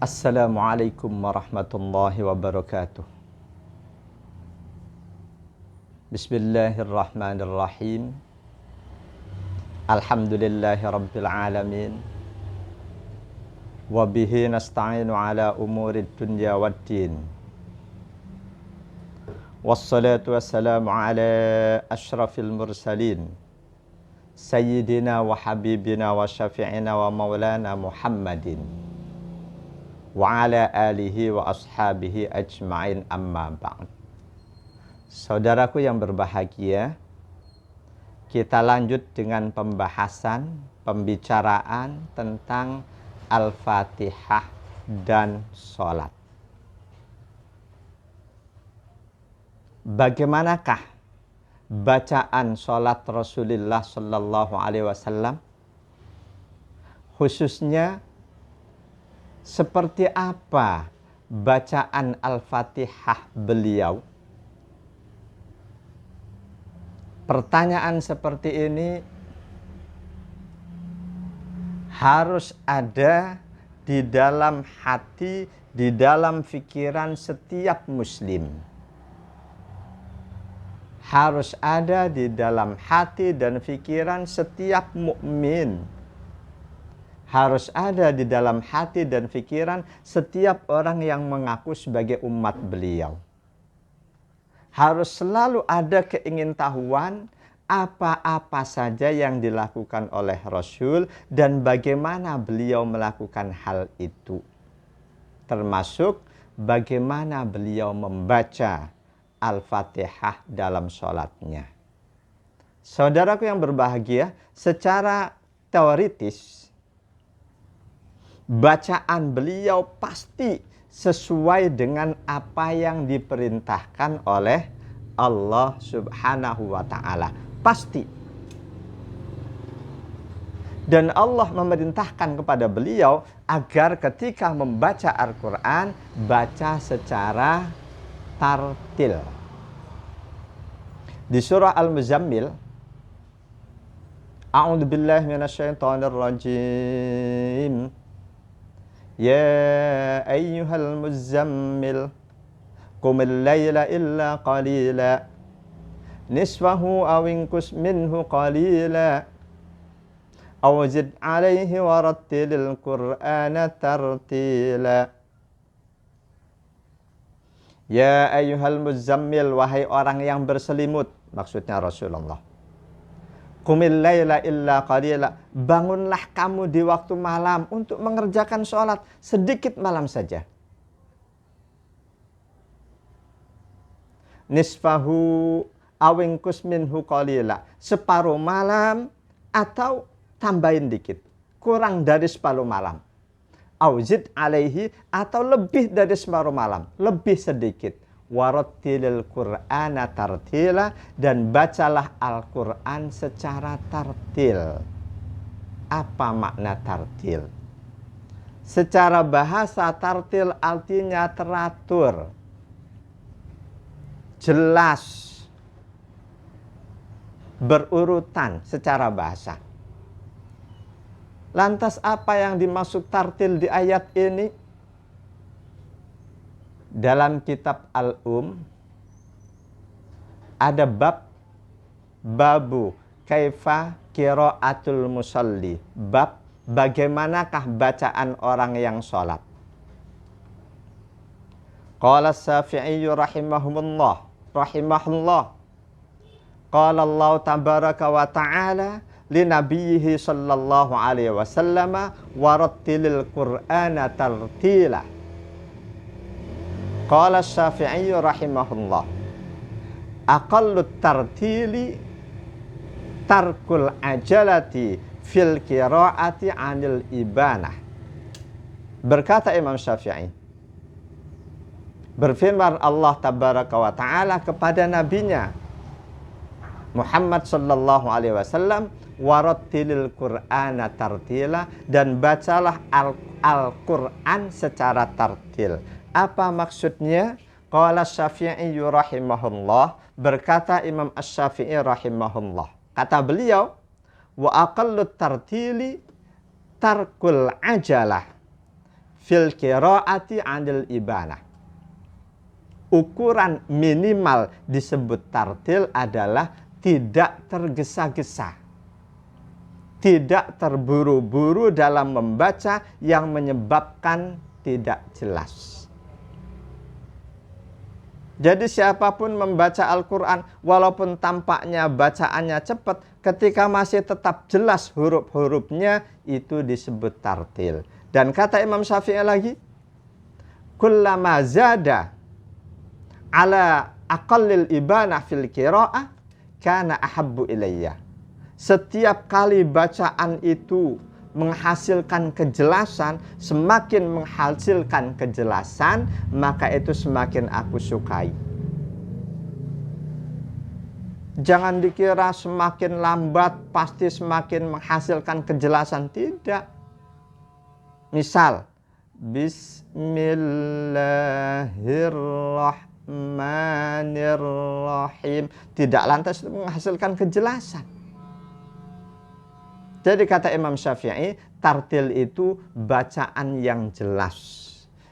Assalamualaikum warahmatullahi wabarakatuh. Bismillahirrahmanirrahim. Alhamdulillahi rabbil alamin. Wabihi nasta'inu ala umurid dunya waddin. Wassalatu wassalamu ala ashrafil mursalin, Sayyidina wa habibina wa syafi'ina wa maulana Muhammadin wa ala alihi wa ashabihi ajma'in, amma ba'd. Saudaraku yang berbahagia, kita lanjut dengan pembicaraan tentang Al-Fatihah dan sholat. Bagaimanakah bacaan sholat Rasulullah Sallallahu Alaihi Wasallam? Khususnya seperti apa bacaan Al-Fatihah beliau? Pertanyaan seperti ini harus ada di dalam hati, di dalam pikiran setiap muslim. Harus ada di dalam hati dan pikiran setiap mukmin. Harus ada di dalam hati dan pikiran setiap orang yang mengaku sebagai umat beliau. Harus selalu ada keingintahuan apa-apa saja yang dilakukan oleh Rasul dan bagaimana beliau melakukan hal itu. Termasuk bagaimana beliau membaca Al-Fatihah dalam sholatnya. Saudaraku yang berbahagia, secara teoritis bacaan beliau pasti sesuai dengan apa yang diperintahkan oleh Allah Subhanahu wa Ta'ala. Pasti. Dan Allah memerintahkan kepada beliau agar ketika membaca Al-Quran, baca secara tartil. Di surah Al-Muzammil, A'udzubillahi minasyaitonirrajim. Ya ayyuhal muzammil qumil layla illa qalila nisfahu aw inqus minhu qalila aw zid 'alaihi warattilil qur'ana tartila. Ya ayyuhal muzammil, wahai orang yang berselimut, maksudnya Rasulullah. Qumil layla illa qalila, bangunlah kamu di waktu malam untuk mengerjakan sholat, sedikit malam saja. Nisfahu awingkus minhu qalila, separuh malam atau tambahin dikit, kurang dari separuh malam. Auzid alaihi, atau lebih dari separuh malam, lebih sedikit. Warattilil Qur'ana tartila, dan bacalah Al-Quran secara tartil. Apa makna tartil? Secara bahasa, tartil artinya teratur, jelas, berurutan secara bahasa. Lantas apa yang dimaksud tartil di ayat ini? Dalam kitab ada babu kaifa qiraatul musalli, bab bagaimanakah bacaan orang yang sholat. Qala Syafi'i rahimahullah, qala Allah tabaraka wa ta'ala li nabiyhi sallallahu alaihi wasallam warattilil qur'ana tartila. Qala Syafi'i rahimahullah, aqallut tartili tarkul ajalati fil qiraati anil ibanah. Berkata Imam Syafi'i, berfirman Allah tabaraka wa ta'ala kepada nabinya Muhammad sallallahu alaihi wasallam, warattilil qur'ana tartila, dan bacalah Al-Quran secara tartil. Apa maksudnya? Qala Syafi'i rahimahullah, berkata Imam Asy-Syafi'i rahimahullah, kata beliau, wa aqallut tartili tarkul ajalah fil qiraati 'anil ibanah. Ukuran minimal disebut tartil adalah tidak tergesa-gesa, tidak terburu-buru dalam membaca yang menyebabkan tidak jelas. Jadi siapapun membaca Al-Quran, walaupun tampaknya bacaannya cepat, ketika masih tetap jelas huruf-hurufnya, itu disebut tartil. Dan kata Imam Syafi'i lagi, kullama zada ala aqallil ibanah fil qira'ah kana ahabbu ilayya. Setiap kali bacaan itu menghasilkan kejelasan, semakin menghasilkan kejelasan, maka itu semakin aku sukai. Jangan dikira semakin lambat pasti semakin menghasilkan kejelasan. Tidak. Misal, Bismillahirrahmanirrahim, tidak lantas menghasilkan kejelasan. Jadi kata Imam Syafi'i, tartil itu bacaan yang jelas.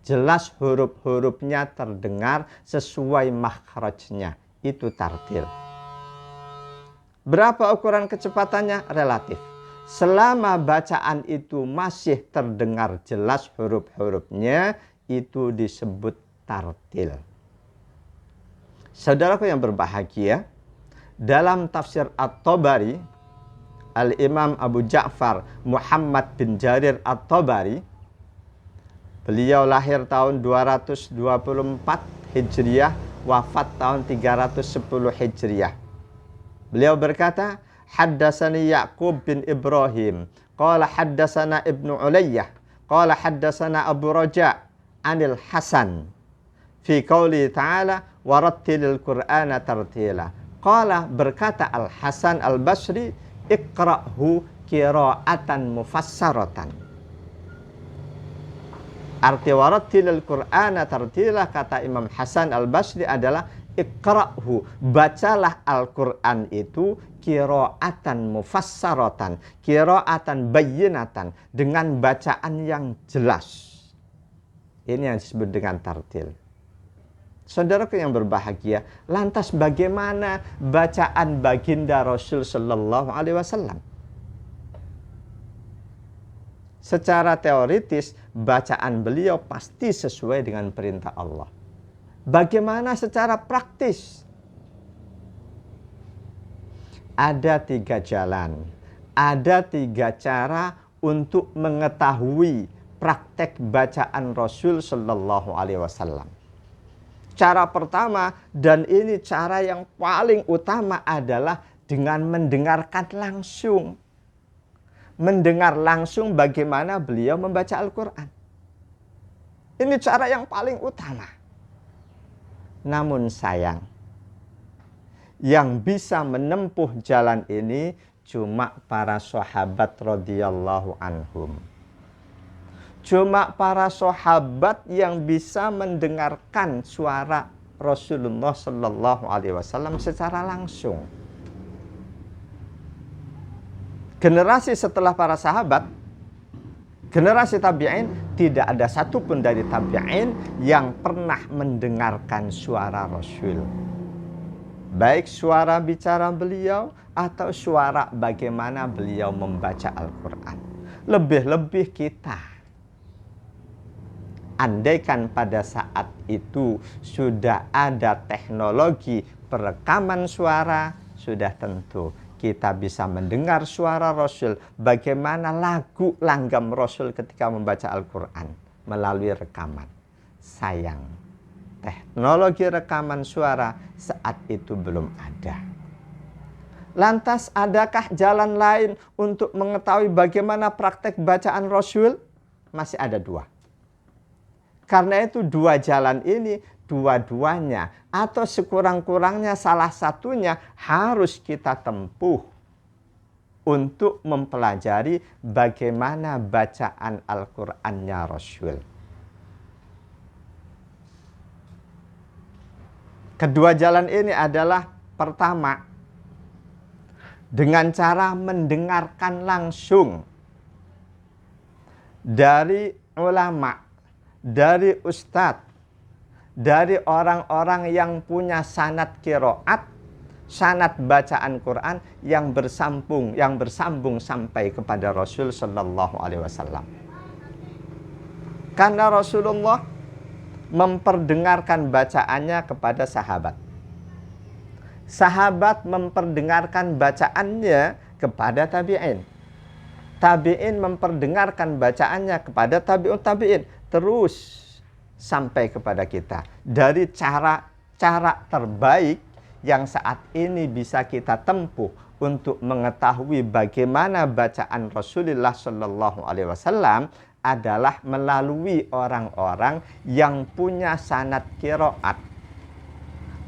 Jelas huruf-hurufnya terdengar sesuai makhrajnya. Itu tartil. Berapa ukuran kecepatannya? Relatif. Selama bacaan itu masih terdengar jelas huruf-hurufnya, itu disebut tartil. Saudaraku yang berbahagia, dalam tafsir At-Tabari, Al-Imam Abu Ja'far Muhammad bin Jarir At-Tabari, beliau lahir tahun 224 Hijriah, wafat tahun 310 Hijriah. Beliau berkata, Haddasani Ya'qub bin Ibrahim, qala haddasana Ibnu Ulayyah, qala haddasana Abu Raja' anil Hasan fi qauli ta'ala warattilil Qur'ana tartila. Qala, berkata Al-Hasan Al-Basri, iqra'hu qira'atan mufassaratan. Arti warattilil Qur'ana tartila, kata Imam Hasan Al-Basri, adalah iqra'hu, bacalah Al-Quran itu qira'atan mufassaratan, qira'atan bayyinatan, dengan bacaan yang jelas. Ini yang disebut dengan tartil. Saudaraku yang berbahagia, lantas bagaimana bacaan baginda Rasul Sallallahu Alaihi Wasallam? Secara teoritis, bacaan beliau pasti sesuai dengan perintah Allah. Bagaimana secara praktis? Ada 3 jalan, ada 3 cara untuk mengetahui praktek bacaan Rasul Sallallahu Alaihi Wasallam. Cara pertama, dan ini cara yang paling utama, adalah dengan mendengarkan langsung. Mendengar langsung bagaimana beliau membaca Al-Quran. Ini cara yang paling utama. Namun sayang, yang bisa menempuh jalan ini cuma para sahabat radhiyallahu anhum. Cuma para sahabat yang bisa mendengarkan suara Rasulullah Sallallahu Alaihi Wasallam secara langsung. Generasi setelah para sahabat, generasi tabi'in, tidak ada satupun dari tabi'in yang pernah mendengarkan suara Rasul. Baik suara bicara beliau atau suara bagaimana beliau membaca Al-Quran. Lebih-lebih kita. Andaikan pada saat itu sudah ada teknologi perekaman suara, sudah tentu kita bisa mendengar suara Rasul, bagaimana lagu langgam Rasul ketika membaca Al-Quran melalui rekaman. Sayang, teknologi rekaman suara saat itu belum ada. Lantas adakah jalan lain untuk mengetahui bagaimana praktek bacaan Rasul? Masih ada 2. Karena itu 2 jalan ini, dua-duanya atau sekurang-kurangnya salah satunya harus kita tempuh untuk mempelajari bagaimana bacaan Al-Qur'annya Rasul. Kedua jalan ini adalah, pertama, dengan cara mendengarkan langsung dari ulama dari ustadz, dari orang-orang yang punya sanad qiraat, sanad bacaan Quran yang bersambung sampai kepada Rasul sallallahu alaihi wasallam. Karena Rasulullah memperdengarkan bacaannya kepada sahabat. Sahabat memperdengarkan bacaannya kepada tabi'in. Tabi'in memperdengarkan bacaannya kepada tabi'ut tabi'in. Terus sampai kepada kita. Dari cara terbaik yang saat ini bisa kita tempuh untuk mengetahui bagaimana bacaan Rasulullah Shallallahu Alaihi Wasallam adalah melalui orang-orang yang punya sanad qiraat,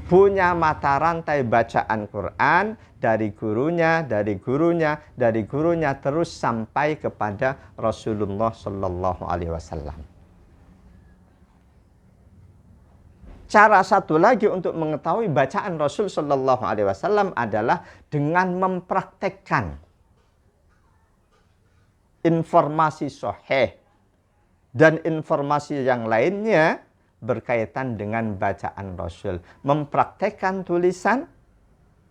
punya mata rantai bacaan Quran dari gurunya, terus sampai kepada Rasulullah Shallallahu Alaihi Wasallam. Cara satu lagi untuk mengetahui bacaan Rasul Shallallahu Alaihi Wasallam adalah dengan mempraktekkan informasi sahih dan informasi yang lainnya berkaitan dengan bacaan Rasul. Mempraktekkan tulisan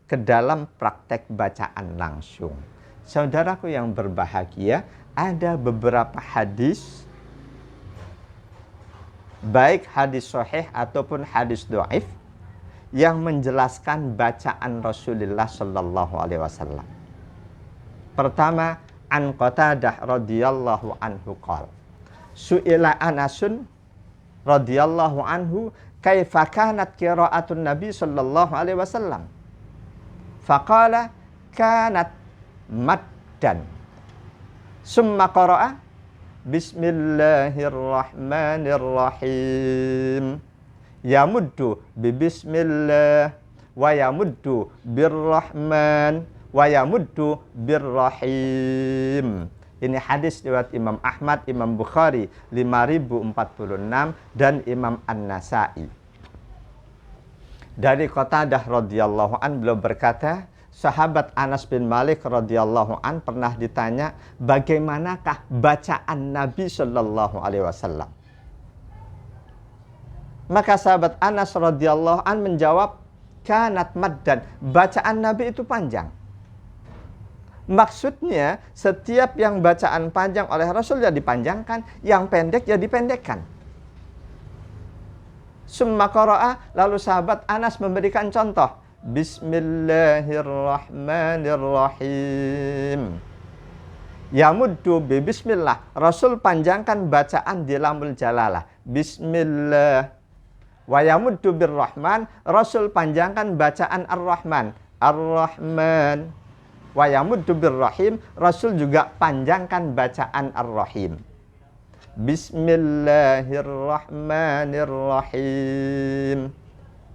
ke dalam praktek bacaan langsung. Saudaraku yang berbahagia, ada beberapa hadis, baik hadis sahih ataupun hadis dhaif, yang menjelaskan bacaan Rasulullah Sallallahu Alaihi Wasallam. Pertama, an Qatadah radhiyallahu anhu qala, su'ila Anasun radhiyallahu anhu kaifa kanat qira'atun Nabi sallallahu alaihi wasallam. Faqala kanat maddan. Summa qara'a bismillahirrahmanirrahim. Yamuddu bi bismillah wa yamuddu birrahman wa yamuddu birrahim. Ini hadis riwayat Imam Ahmad, Imam Bukhari 5046 dan Imam An-Nasa'i. Dari Qatadah radhiyallahu an beliau berkata, sahabat Anas bin Malik radhiyallahu an pernah ditanya, bagaimanakah bacaan Nabi sallallahu alaihi wasallam? Maka sahabat Anas radhiyallahu an menjawab, kanat maddan, bacaan Nabi itu panjang. Maksudnya setiap yang bacaan panjang oleh Rasul ya dipanjangkan, yang pendek ya dipendekkan. Summa qara'a, lalu sahabat Anas memberikan contoh, bismillahirrahmanirrahim. Yamuddu bi bismillah, Rasul panjangkan bacaan di lamul jalalah, bismillah. Wa yamuddu birrahman, Rasul panjangkan bacaan ar-Rahman, ar-Rahman. Wa yamuddu birrahim, Rasul juga panjangkan bacaan ar-Rahim. Bismillahirrahmanirrahim.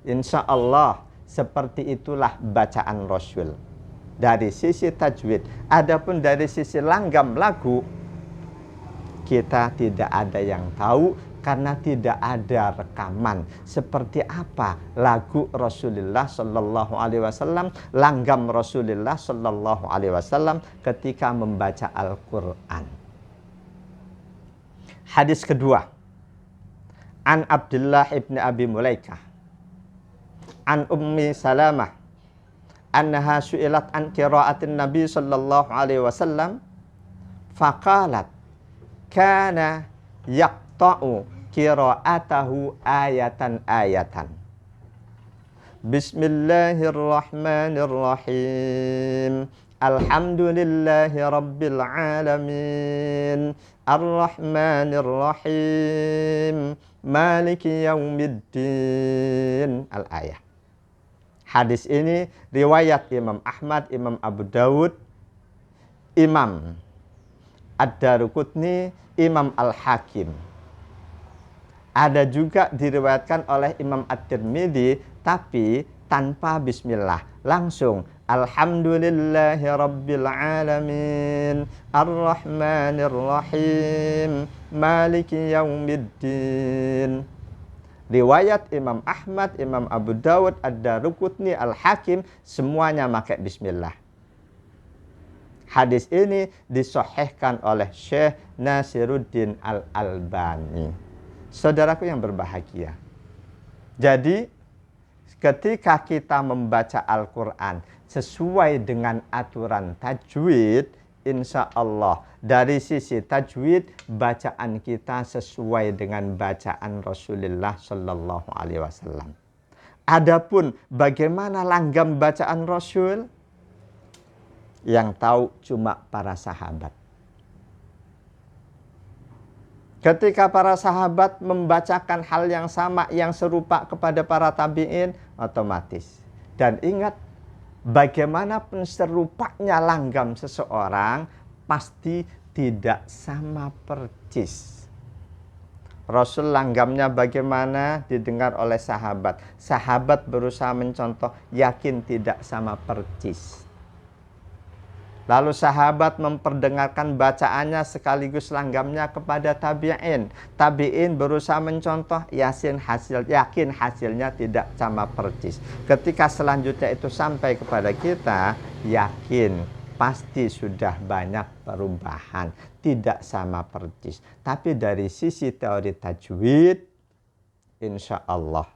Insya Allah seperti itulah bacaan Rasul dari sisi tajwid. Adapun dari sisi langgam lagu, kita tidak ada yang tahu karena tidak ada rekaman seperti apa lagu Rasulullah Sallallahu Alaihi Wasallam, langgam Rasulullah Sallallahu Alaihi Wasallam ketika membaca Al-Quran. Hadis kedua, an Abdullah ibn Abi Mulaikah, an Ummi Salamah, annaha su'ilat an qira'atin Nabi Sallallahu Alaihi Wasallam, faqalat kana yaqta'u qira'atahu ayatan. Bismillahirrahmanirrahim. Alhamdulillahi rabbil alamin. Ar-Rahmanir-Rahim. Maliki yaumiddin. Al-ayah. Hadis ini riwayat Imam Ahmad, Imam Abu Dawud, Imam Ad-Daruqutni, Imam Al-Hakim. Ada juga diriwayatkan oleh Imam At-Tirmidzi tapi tanpa bismillah, langsung alhamdulillahi rabbil alamin ar-rahmanir-rahim maliki yaumiddin. Riwayat Imam Ahmad, Imam Abu Dawud, Ad-Daruqutni, Al-Hakim semuanya pakai bismillah. Hadis ini disahihkan oleh Syekh Nasiruddin Al-Albani. Saudaraku yang berbahagia. Jadi ketika kita membaca Al-Quran sesuai dengan aturan tajwid, insya Allah dari sisi tajwid bacaan kita sesuai dengan bacaan Rasulullah Sallallahu Alaihi Wasallam. Adapun bagaimana langgam bacaan Rasul, yang tahu cuma para sahabat. Ketika para sahabat membacakan hal yang sama, yang serupa kepada para tabi'in, otomatis. Dan ingat, bagaimanapun serupanya langgam seseorang, pasti tidak sama percis. Rasul langgamnya bagaimana didengar oleh sahabat. Sahabat berusaha mencontoh, yakin tidak sama percis. Lalu sahabat memperdengarkan bacaannya sekaligus langgamnya kepada tabi'in. Tabi'in berusaha mencontoh, yakin hasilnya tidak sama percis. Ketika selanjutnya itu sampai kepada kita, yakin pasti sudah banyak perubahan, tidak sama percis. Tapi dari sisi teori tajwid, insya Allah,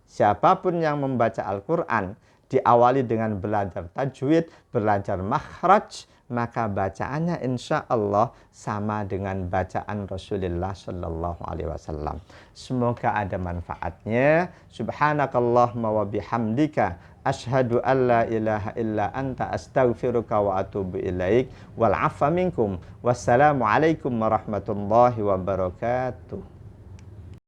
siapapun yang membaca Al-Quran diawali dengan belajar tajwid, belajar makhraj, maka bacaannya insya Allah sama dengan bacaan Rasulullah Sallallahu Alaihi Wasallam. Semoga ada manfaatnya. Subhanakallahumma wa bihamdika asyhadu an la ilaha illa anta astaghfiruka wa atubu ilaik wal 'afwa minkum. Wassalamualaikum warahmatullahi wabarakatuh.